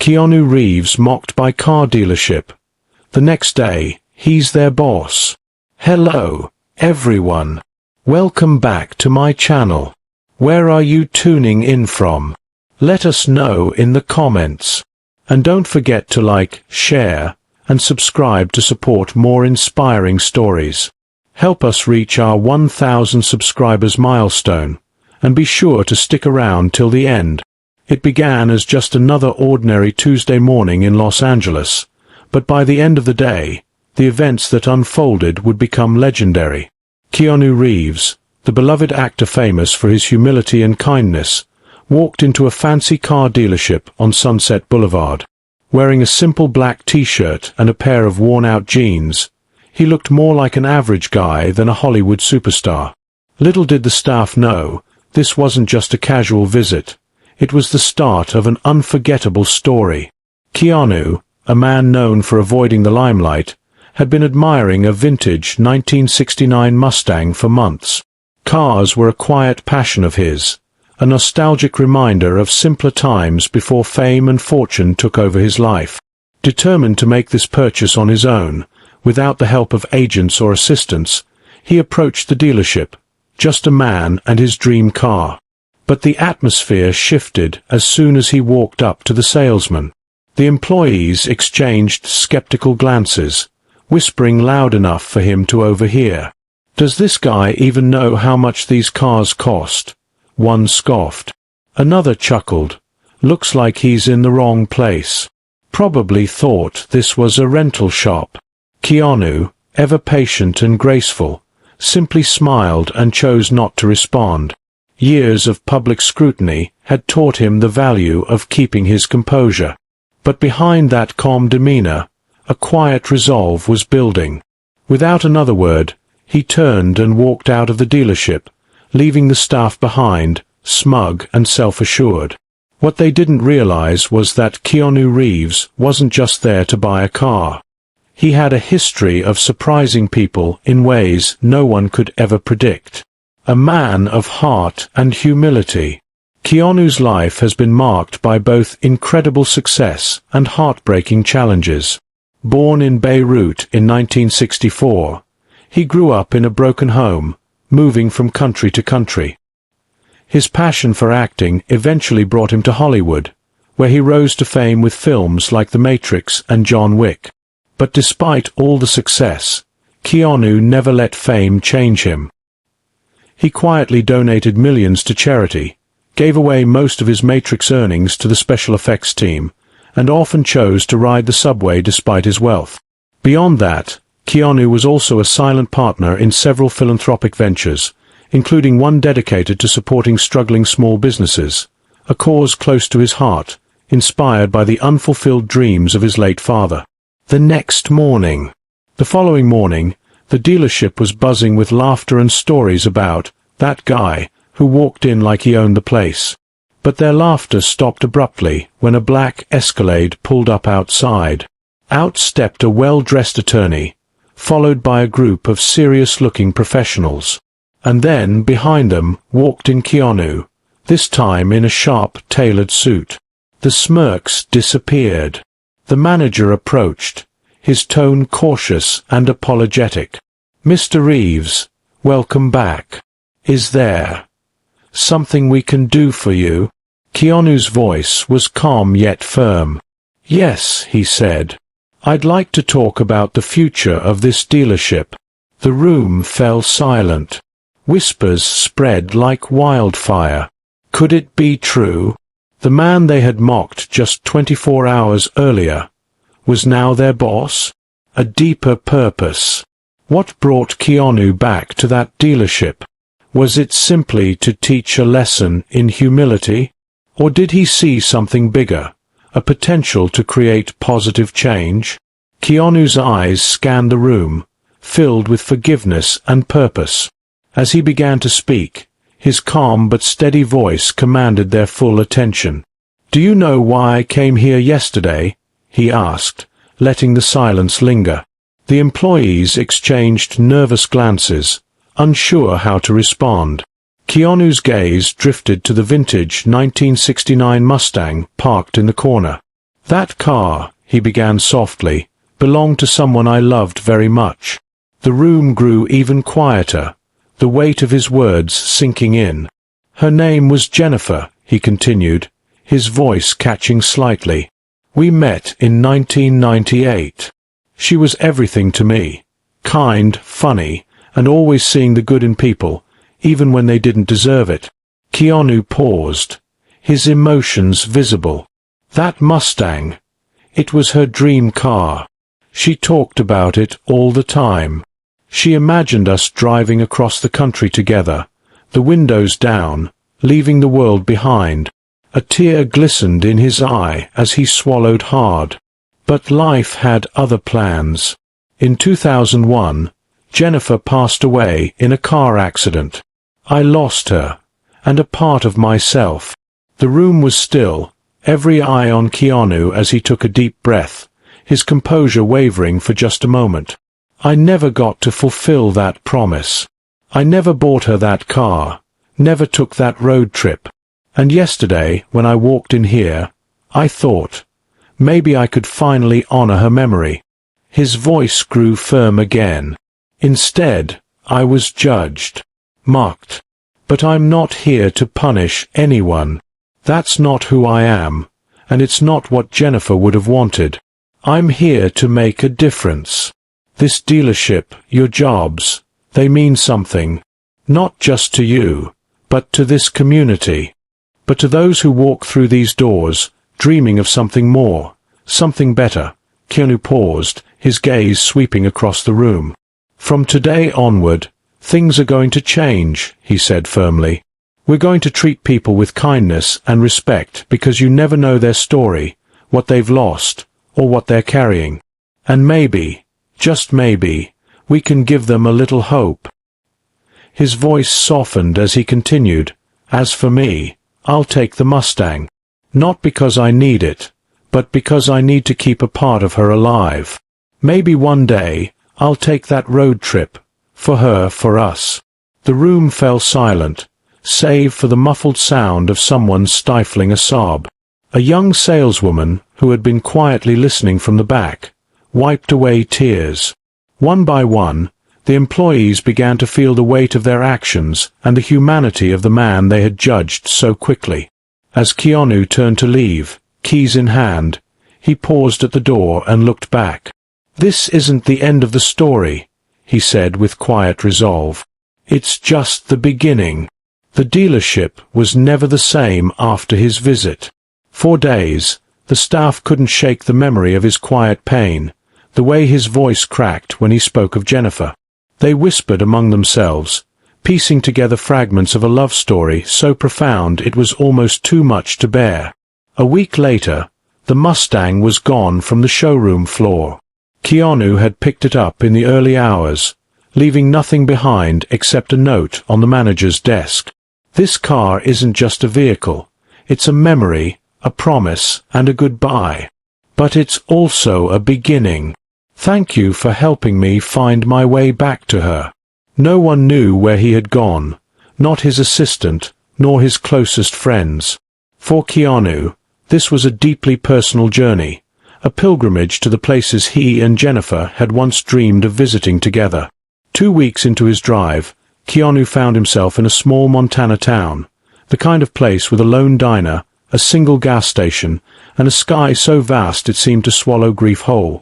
Keanu Reeves mocked by car dealership. The next day, he's their boss. Hello, everyone. Welcome back to my channel. Where are you tuning in from? Let us know in the comments. And don't forget to like, share, and subscribe to support more inspiring stories. Help us reach our 1,000 subscribers milestone, and be sure to stick around till the end. It began as just another ordinary Tuesday morning in Los Angeles, but by the end of the day, the events that unfolded would become legendary. Keanu Reeves, the beloved actor famous for his humility and kindness, walked into a fancy car dealership on Sunset Boulevard. Wearing a simple black t-shirt and a pair of worn-out jeans, he looked more like an average guy than a Hollywood superstar. Little did the staff know, this wasn't just a casual visit. It was the start of an unforgettable story. Keanu, a man known for avoiding the limelight, had been admiring a vintage 1969 Mustang for months. Cars were a quiet passion of his, a nostalgic reminder of simpler times before fame and fortune took over his life. Determined to make this purchase on his own, without the help of agents or assistants, he approached the dealership, just a man and his dream car. But the atmosphere shifted as soon as he walked up to the salesman. The employees exchanged skeptical glances, whispering loud enough for him to overhear. "Does this guy even know how much these cars cost?" One scoffed. Another chuckled. "Looks like he's in the wrong place. Probably thought this was a rental shop." Keanu, ever patient and graceful, simply smiled and chose not to respond. Years of public scrutiny had taught him the value of keeping his composure. But behind that calm demeanor, a quiet resolve was building. Without another word, he turned and walked out of the dealership, leaving the staff behind, smug and self-assured. What they didn't realize was that Keanu Reeves wasn't just there to buy a car. He had a history of surprising people in ways no one could ever predict. A man of heart and humility. Keanu's life has been marked by both incredible success and heartbreaking challenges. Born in Beirut in 1964, he grew up in a broken home, moving from country to country. His passion for acting eventually brought him to Hollywood, where he rose to fame with films like The Matrix and John Wick. But despite all the success, Keanu never let fame change him. He quietly donated millions to charity, gave away most of his Matrix earnings to the special effects team, and often chose to ride the subway despite his wealth. Beyond that, Keanu was also a silent partner in several philanthropic ventures, including one dedicated to supporting struggling small businesses, a cause close to his heart, inspired by the unfulfilled dreams of his late father. The following morning, the dealership was buzzing with laughter and stories about that guy who walked in like he owned the place. But their laughter stopped abruptly when a black Escalade pulled up outside. Out stepped a well-dressed attorney, followed by a group of serious-looking professionals. And then, behind them, walked in Keanu, this time in a sharp, tailored suit. The smirks disappeared. The manager approached, his tone cautious and apologetic. "Mr. Reeves, welcome back. Is there something we can do for you?" Keanu's voice was calm yet firm. "Yes," he said. "I'd like to talk about the future of this dealership." The room fell silent. Whispers spread like wildfire. Could it be true? The man they had mocked just 24 hours earlier was now their boss? A deeper purpose. What brought Keanu back to that dealership? Was it simply to teach a lesson in humility? Or did he see something bigger, a potential to create positive change? Keanu's eyes scanned the room, filled with forgiveness and purpose. As he began to speak, his calm but steady voice commanded their full attention. "Do you know why I came here yesterday?" he asked, letting the silence linger. The employees exchanged nervous glances, unsure how to respond. Keanu's gaze drifted to the vintage 1969 Mustang parked in the corner. That car, he began softly, belonged to someone I loved very much. The room grew even quieter, the weight of his words sinking in. Her name was Jennifer, he continued, his voice catching slightly. We met in 1998. She was everything to me. Kind, funny, and always seeing the good in people, even when they didn't deserve it. Keanu paused, his emotions visible. That Mustang. It was her dream car. She talked about it all the time. She imagined us driving across the country together, the windows down, leaving the world behind. A tear glistened in his eye as he swallowed hard. But life had other plans. In 2001, Jennifer passed away in a car accident. I lost her, and a part of myself. The room was still, every eye on Keanu as he took a deep breath, his composure wavering for just a moment. I never got to fulfill that promise. I never bought her that car, never took that road trip. And yesterday, when I walked in here, I thought, maybe I could finally honor her memory. His voice grew firm again. Instead, I was judged, mocked. But I'm not here to punish anyone. That's not who I am, and it's not what Jennifer would have wanted. I'm here to make a difference. This dealership, your jobs, they mean something. Not just to you, but to this community. But to those who walk through these doors, dreaming of something more, something better. Keanu paused, his gaze sweeping across the room. From today onward, things are going to change, he said firmly. We're going to treat people with kindness and respect because you never know their story, what they've lost, or what they're carrying. And maybe, just maybe, we can give them a little hope. His voice softened as he continued, as for me, I'll take the Mustang. Not because I need it, but because I need to keep a part of her alive. Maybe one day, I'll take that road trip. For her, for us. The room fell silent, save for the muffled sound of someone stifling a sob. A young saleswoman, who had been quietly listening from the back, wiped away tears. One by one, the employees began to feel the weight of their actions and the humanity of the man they had judged so quickly. As Keanu turned to leave, keys in hand, he paused at the door and looked back. This isn't the end of the story, he said with quiet resolve. It's just the beginning. The dealership was never the same after his visit. For days, the staff couldn't shake the memory of his quiet pain, the way his voice cracked when he spoke of Jennifer. They whispered among themselves, piecing together fragments of a love story so profound it was almost too much to bear. A week later, the Mustang was gone from the showroom floor. Keanu had picked it up in the early hours, leaving nothing behind except a note on the manager's desk. This car isn't just a vehicle. It's a memory, a promise, and a goodbye. But it's also a beginning. Thank you for helping me find my way back to her. No one knew where he had gone, not his assistant, nor his closest friends. For Keanu, this was a deeply personal journey, a pilgrimage to the places he and Jennifer had once dreamed of visiting together. 2 weeks into his drive, Keanu found himself in a small Montana town, the kind of place with a lone diner, a single gas station, and a sky so vast it seemed to swallow grief whole.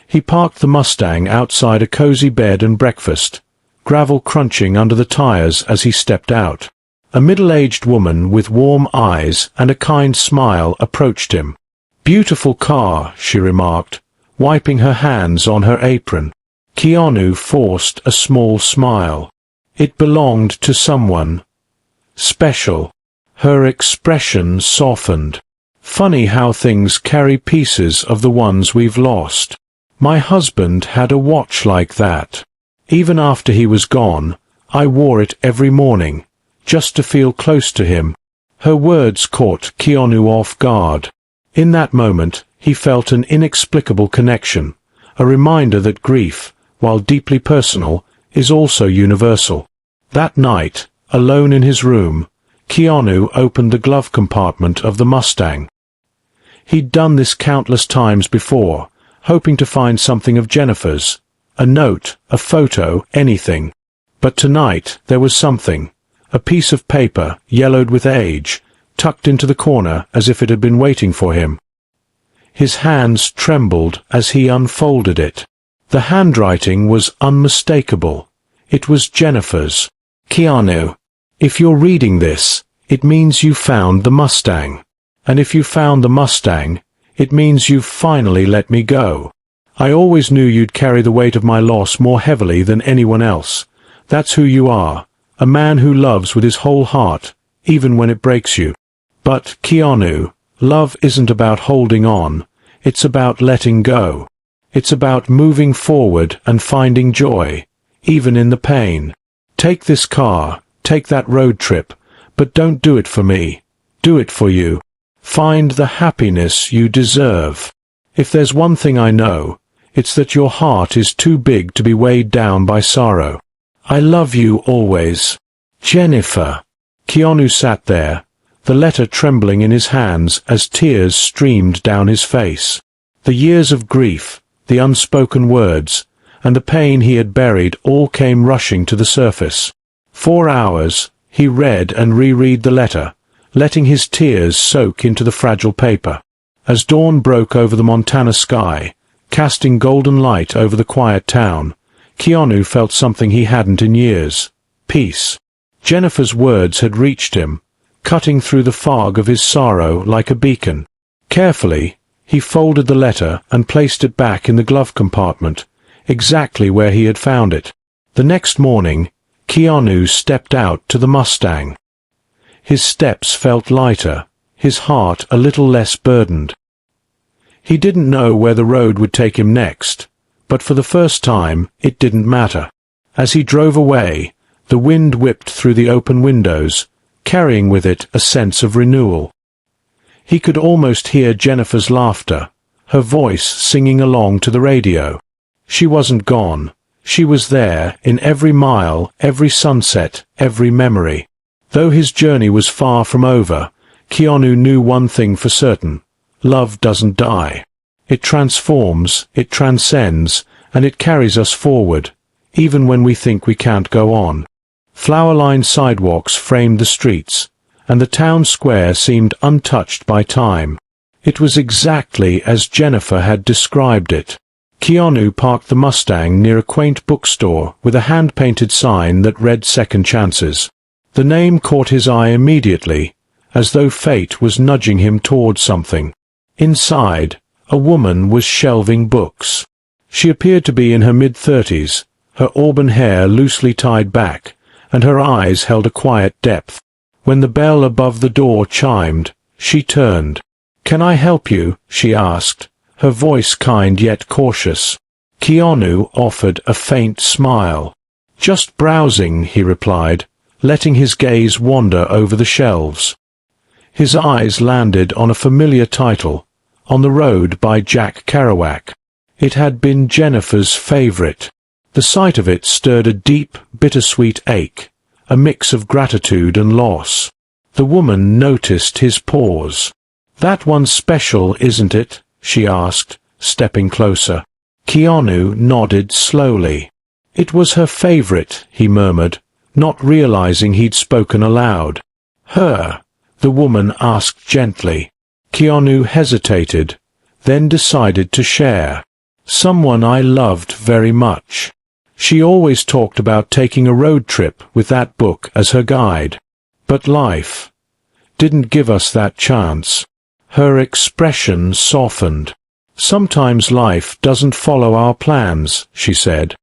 He parked the Mustang outside a cozy bed and breakfast, gravel crunching under the tires as he stepped out. A middle-aged woman with warm eyes and a kind smile approached him. "Beautiful car," she remarked, wiping her hands on her apron. Keanu forced a small smile. It belonged to someone special. Her expression softened. "Funny how things carry pieces of the ones we've lost. My husband had a watch like that. Even after he was gone, I wore it every morning, just to feel close to him." Her words caught Keanu off guard. In that moment, he felt an inexplicable connection, a reminder that grief, while deeply personal, is also universal. That night, alone in his room, Keanu opened the glove compartment of the Mustang. He'd done this countless times before, hoping to find something of Jennifer's. A note, a photo, anything. But tonight there was something. A piece of paper, yellowed with age, tucked into the corner as if it had been waiting for him. His hands trembled as he unfolded it. The handwriting was unmistakable. It was Jennifer's. Keanu, if you're reading this, it means you found the Mustang. And if you found the Mustang, it means you've finally let me go. I always knew you'd carry the weight of my loss more heavily than anyone else. That's who you are, a man who loves with his whole heart, even when it breaks you. But, Keanu, love isn't about holding on, it's about letting go. It's about moving forward and finding joy, even in the pain. Take this car, take that road trip, but don't do it for me. Do it for you. Find the happiness you deserve. If there's one thing I know, it's that your heart is too big to be weighed down by sorrow. I love you always. Jennifer. Keanu sat there, the letter trembling in his hands as tears streamed down his face. The years of grief, the unspoken words, and the pain he had buried all came rushing to the surface. 4 hours, he read and reread the letter, letting his tears soak into the fragile paper. As dawn broke over the Montana sky, casting golden light over the quiet town, Keanu felt something he hadn't in years. Peace. Jennifer's words had reached him, cutting through the fog of his sorrow like a beacon. Carefully, he folded the letter and placed it back in the glove compartment, exactly where he had found it. The next morning, Keanu stepped out to the Mustang. His steps felt lighter, his heart a little less burdened. He didn't know where the road would take him next, but for the first time it didn't matter. As he drove away, the wind whipped through the open windows, carrying with it a sense of renewal. He could almost hear Jennifer's laughter, her voice singing along to the radio. She wasn't gone. She was there, in every mile, every sunset, every memory. Though his journey was far from over, Keanu knew one thing for certain. Love doesn't die. It transforms, it transcends, and it carries us forward, even when we think we can't go on. Flower-lined sidewalks framed the streets, and the town square seemed untouched by time. It was exactly as Jennifer had described it. Keanu parked the Mustang near a quaint bookstore with a hand-painted sign that read Second Chances. The name caught his eye immediately, as though fate was nudging him toward something. Inside, a woman was shelving books. She appeared to be in her mid-30s, her auburn hair loosely tied back, and her eyes held a quiet depth. When the bell above the door chimed, she turned. "Can I help you?" she asked, her voice kind yet cautious. Keanu offered a faint smile. "Just browsing," he replied, letting his gaze wander over the shelves. His eyes landed on a familiar title, On the Road by Jack Kerouac. It had been Jennifer's favorite. The sight of it stirred a deep, bittersweet ache, a mix of gratitude and loss. The woman noticed his pause. "That one's special, isn't it?" she asked, stepping closer. Keanu nodded slowly. "It was her favorite," he murmured, not realizing he'd spoken aloud. "Her?" the woman asked gently. Keanu hesitated, then decided to share. "Someone I loved very much. She always talked about taking a road trip with that book as her guide. But life didn't give us that chance." Her expression softened. "Sometimes life doesn't follow our plans," she said.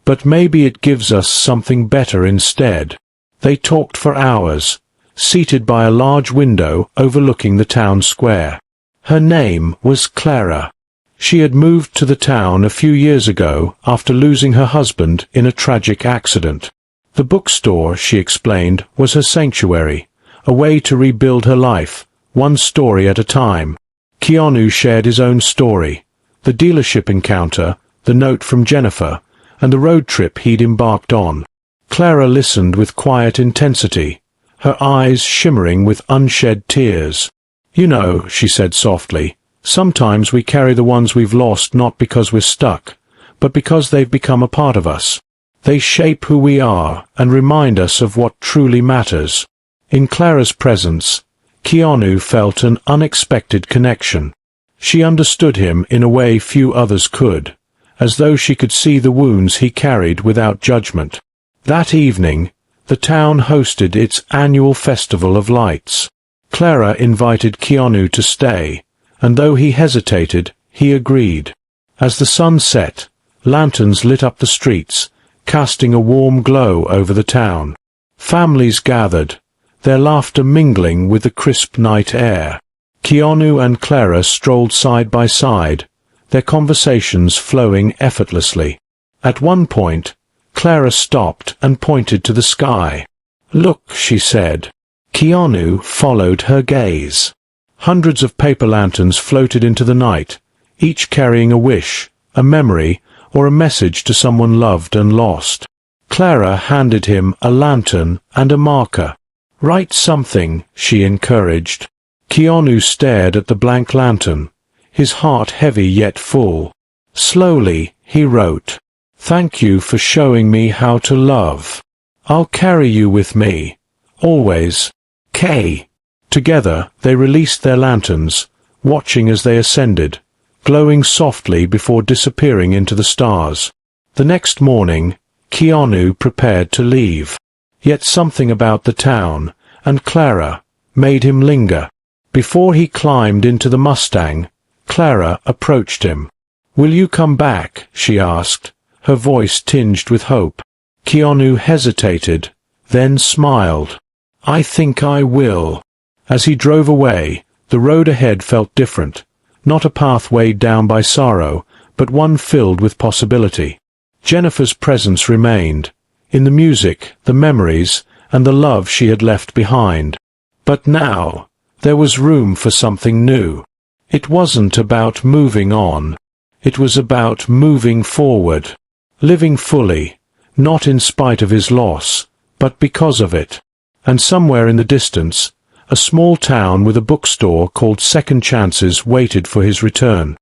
"But maybe it gives us something better instead." They talked for hours, seated by a large window overlooking the town square. Her name was Clara. She had moved to the town a few years ago after losing her husband in a tragic accident. The bookstore, she explained, was her sanctuary, a way to rebuild her life, one story at a time. Keanu shared his own story, the dealership encounter, the note from Jennifer, and the road trip he'd embarked on. Clara listened with quiet intensity, her eyes shimmering with unshed tears. "You know," she said softly, Sometimes we carry the ones we've lost not because we're stuck, but because they've become a part of us. They shape who we are and remind us of what truly matters. In Clara's presence, Keanu felt an unexpected connection. She understood him in a way few others could, as though she could see the wounds he carried without judgment. That evening, the town hosted its annual festival of lights. Clara invited Keanu to stay, and though he hesitated, he agreed. As the sun set, lanterns lit up the streets, casting a warm glow over the town. Families gathered, their laughter mingling with the crisp night air. Keanu and Clara strolled side by side, their conversations flowing effortlessly. At one point, Clara stopped and pointed to the sky. "Look," she said. Keanu followed her gaze. Hundreds of paper lanterns floated into the night, each carrying a wish, a memory, or a message to someone loved and lost. Clara handed him a lantern and a marker. "Write something," she encouraged. Keanu stared at the blank lantern, his heart heavy yet full. Slowly, he wrote, "Thank you for showing me how to love. I'll carry you with me, always. K." Together, they released their lanterns, watching as they ascended, glowing softly before disappearing into the stars. The next morning, Keanu prepared to leave. Yet something about the town, and Clara, made him linger. Before he climbed into the Mustang, Clara approached him. "Will you come back?" she asked, her voice tinged with hope. Keanu hesitated, then smiled. "I think I will." As he drove away, the road ahead felt different, not a path weighed down by sorrow, but one filled with possibility. Jennifer's presence remained, in the music, the memories, and the love she had left behind. But now, there was room for something new. It wasn't about moving on. It was about moving forward, living fully, not in spite of his loss, but because of it. And somewhere in the distance, a small town with a bookstore called Second Chances waited for his return.